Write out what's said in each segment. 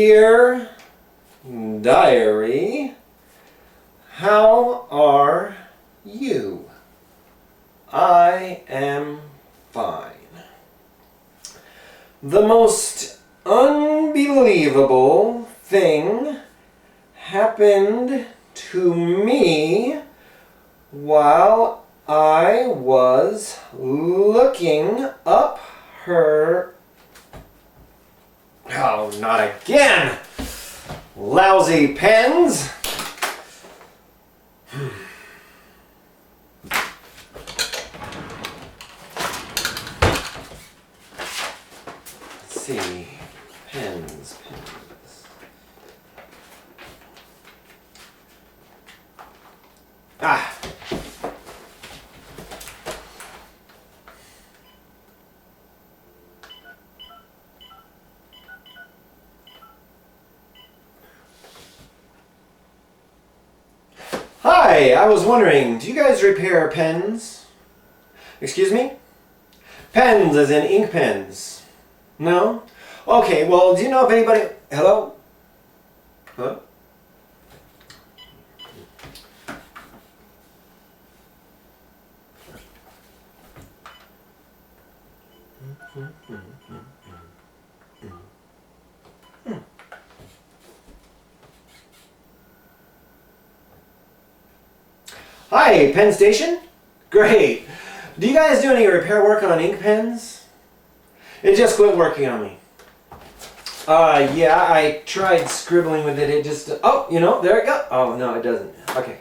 Dear Diary, how are you? I am fine. The most unbelievable thing happened to me while I was looking up her... Oh, not again! Lousy pens! Let's see. Pens. Ah! Hi, I was wondering, do you guys repair pens? Excuse me? Pens as in ink pens. No? Okay, well, do you know if anybody... Hello? Hello? Hi, pen station? Great. Do you guys do any repair work on ink pens? It just quit working on me. Yeah, I tried scribbling with it. It just... Oh, there it go. Oh, no, it doesn't. Okay.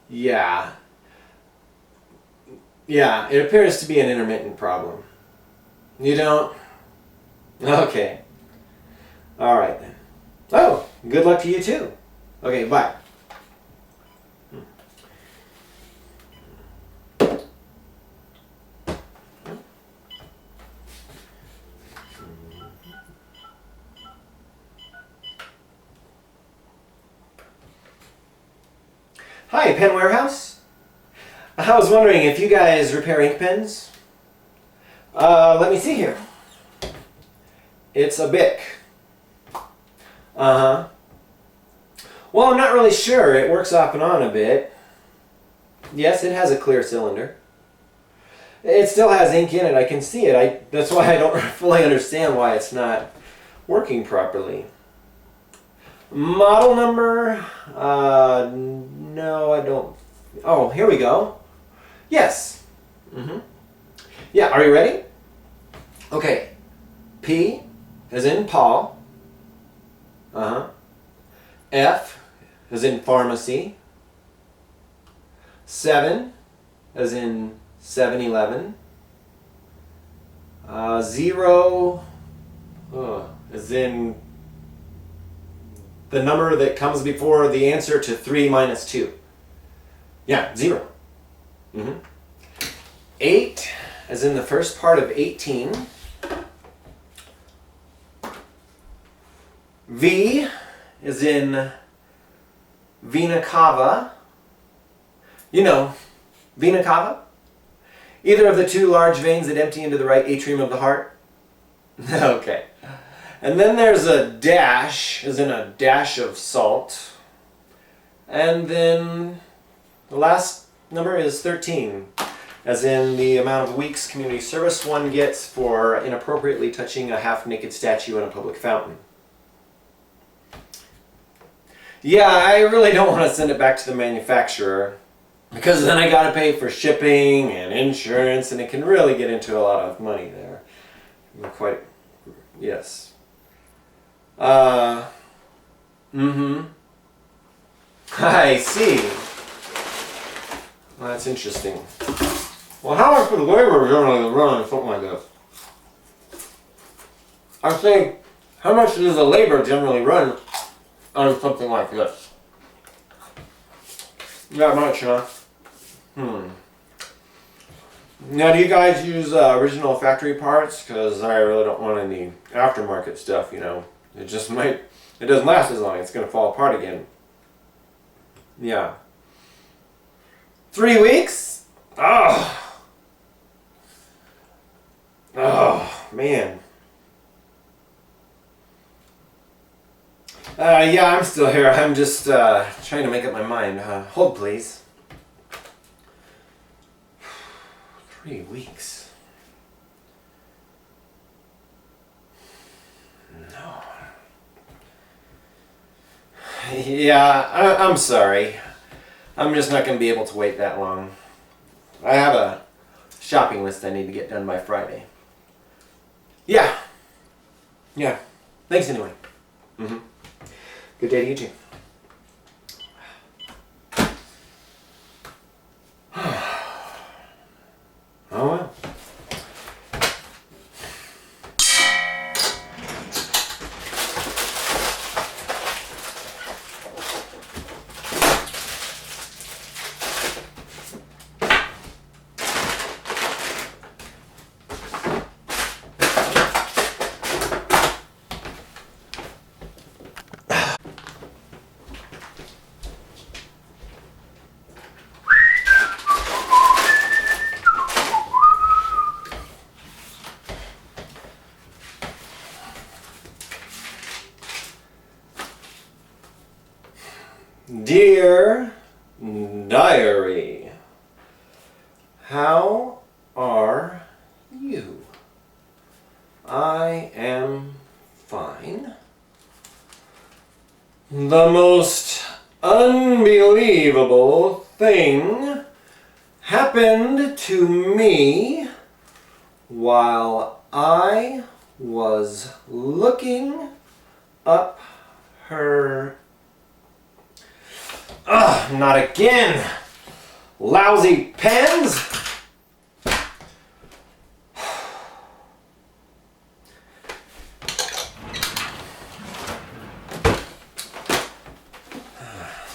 Yeah. Yeah, it appears to be an intermittent problem. You don't? Okay. All right, then. Oh, good luck to you, too. Okay, bye. Hi, Pen Warehouse. I was wondering if you guys repair ink pens. Let me see here. It's a Bic. Uh-huh. Well, I'm not really sure. It works off and on a bit. Yes, it has a clear cylinder. It still has ink in it. I can see it. That's why I don't fully understand why it's not working properly. Model number? No, I don't. Oh, here we go. Yes. Yeah, are you ready? Okay. P as in Paul. F as in pharmacy. 7 as in 7-Eleven. 0 as in the number that comes before the answer to 3 minus 2. Yeah, 0. 8 as in the first part of 18. V is in vena cava. You know, vena cava? Either of the two large veins that empty into the right atrium of the heart. Okay. And then there's a dash, as in a dash of salt. And then the last number is 13, as in the amount of weeks community service one gets for inappropriately touching a half-naked statue in a public fountain. Yeah, I really don't want to send it back to the manufacturer, because then I gotta pay for shipping and insurance, and it can really get into a lot of money there. Yes. I see. Well, that's interesting. Well, how much would labor generally run on something like this? I think, how much does the labor generally run on something like this? Not much, huh? Now, do you guys use original factory parts? Because I really don't want any aftermarket stuff, It just might, it doesn't last as long. It's going to fall apart again. Yeah. 3 weeks? Oh, man. Yeah, I'm still here. I'm just trying to make up my mind. Hold, please. 3 weeks. No. Yeah, I'm sorry. I'm just not going to be able to wait that long. I have a shopping list I need to get done by Friday. Yeah. Yeah. Thanks anyway. Mm-hmm. Good day to you too. Oh well. Dear Diary, how are you? I am fine. The most unbelievable thing happened to me while I was looking up her... Ugh, not again! Lousy pens!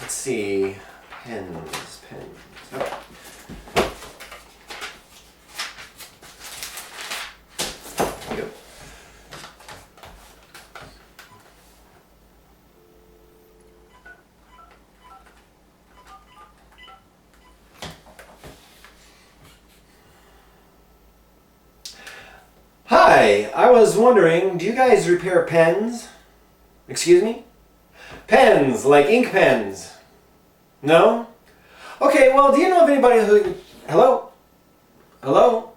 Let's see. Pens. Oh. There we go. Hi, I was wondering, do you guys repair pens? Excuse me? Pens, like ink pens. No? Okay, well, do you know of anybody who... Hello? Hello?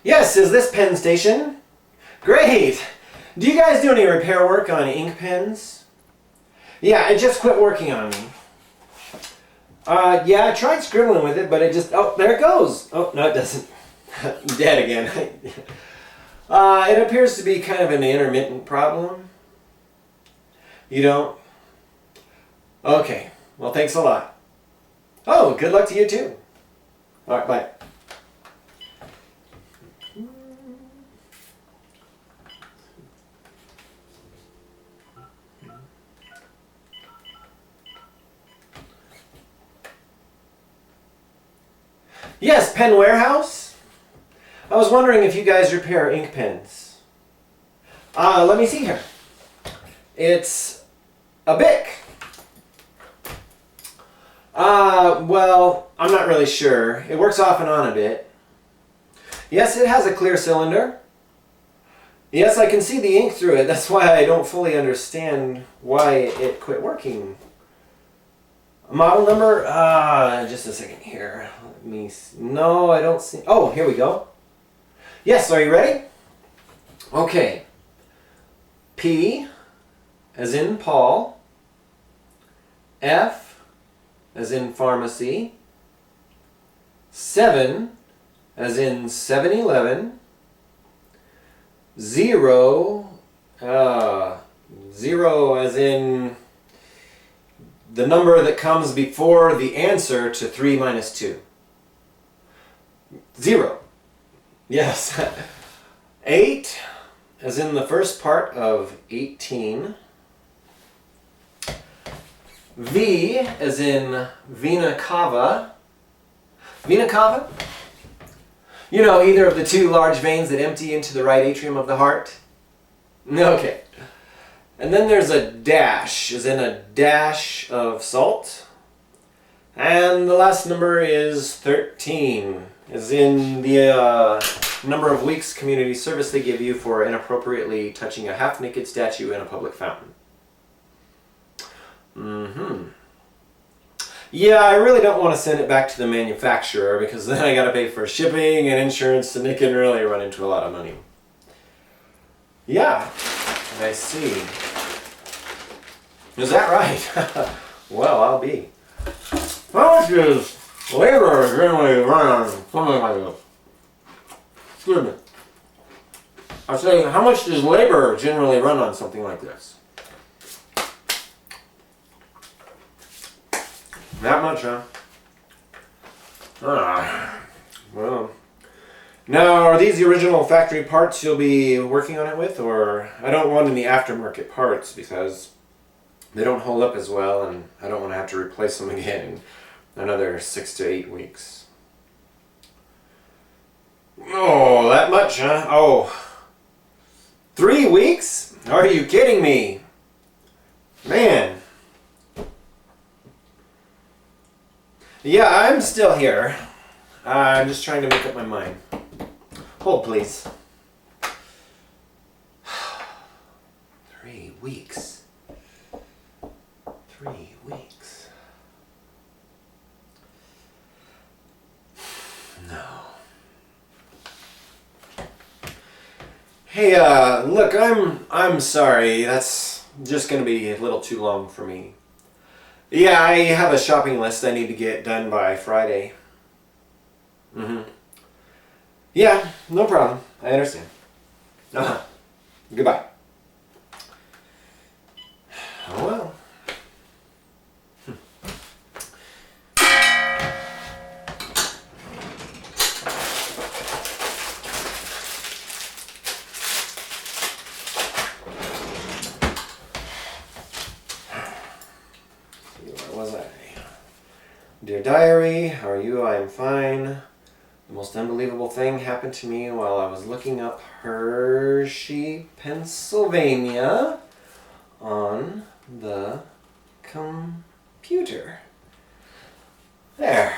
Yes, is this pen station? Great! Do you guys do any repair work on ink pens? Yeah, it just quit working on me. Yeah, I tried scribbling with it, but it just... Oh, there it goes! Oh, no, it doesn't. Dead again. It appears to be kind of an intermittent problem. You don't? Okay, well, thanks a lot. Oh, good luck to you too. Alright, bye. Yes, Pen Warehouse? I was wondering if you guys repair ink pens. Let me see here. It's a Bic. Well, I'm not really sure. It works off and on a bit. Yes, it has a clear cylinder. Yes, I can see the ink through it. That's why I don't fully understand why it quit working. Model number? Just a second here. Let me see. No, I don't see. Oh, here we go. Yes, are you ready? Okay. P as in Paul. F as in pharmacy. 7 as in 7-Eleven. 0, 0 as in the number that comes before the answer to 3 minus 2. 0. Yes. 8 as in the first part of 18. V as in Vina Cava. Vina Cava? You know, either of the two large veins that empty into the right atrium of the heart? Okay. And then there's a dash, as in a dash of salt. And the last number is 13, as in the number of weeks community service they give you for inappropriately touching a half-naked statue in a public fountain. Yeah, I really don't want to send it back to the manufacturer because then I gotta pay for shipping and insurance and it can really run into a lot of money. Yeah, I see. Is that right? Well, I'll be. How much does labor generally run on something like this? Excuse me. I was saying, how much does labor generally run on something like this? That much, huh? Well. Now, are these the original factory parts you'll be working on it with, or I don't want any aftermarket parts because they don't hold up as well, and I don't want to have to replace them again in another 6 to 8 weeks. Oh, that much, huh? Oh, 3 weeks? Are you kidding me? Man. Yeah, I'm still here. I'm just trying to make up my mind. Hold, please. 3 weeks. 3 weeks. No. Hey, look, I'm sorry. That's just gonna be a little too long for me. Yeah, I have a shopping list I need to get done by Friday. Yeah, no problem. I understand. Goodbye. Oh well. Where was I? Dear Diary, how are you? I am fine. The most unbelievable thing happened to me while I was looking up Hershey, Pennsylvania on the computer. There.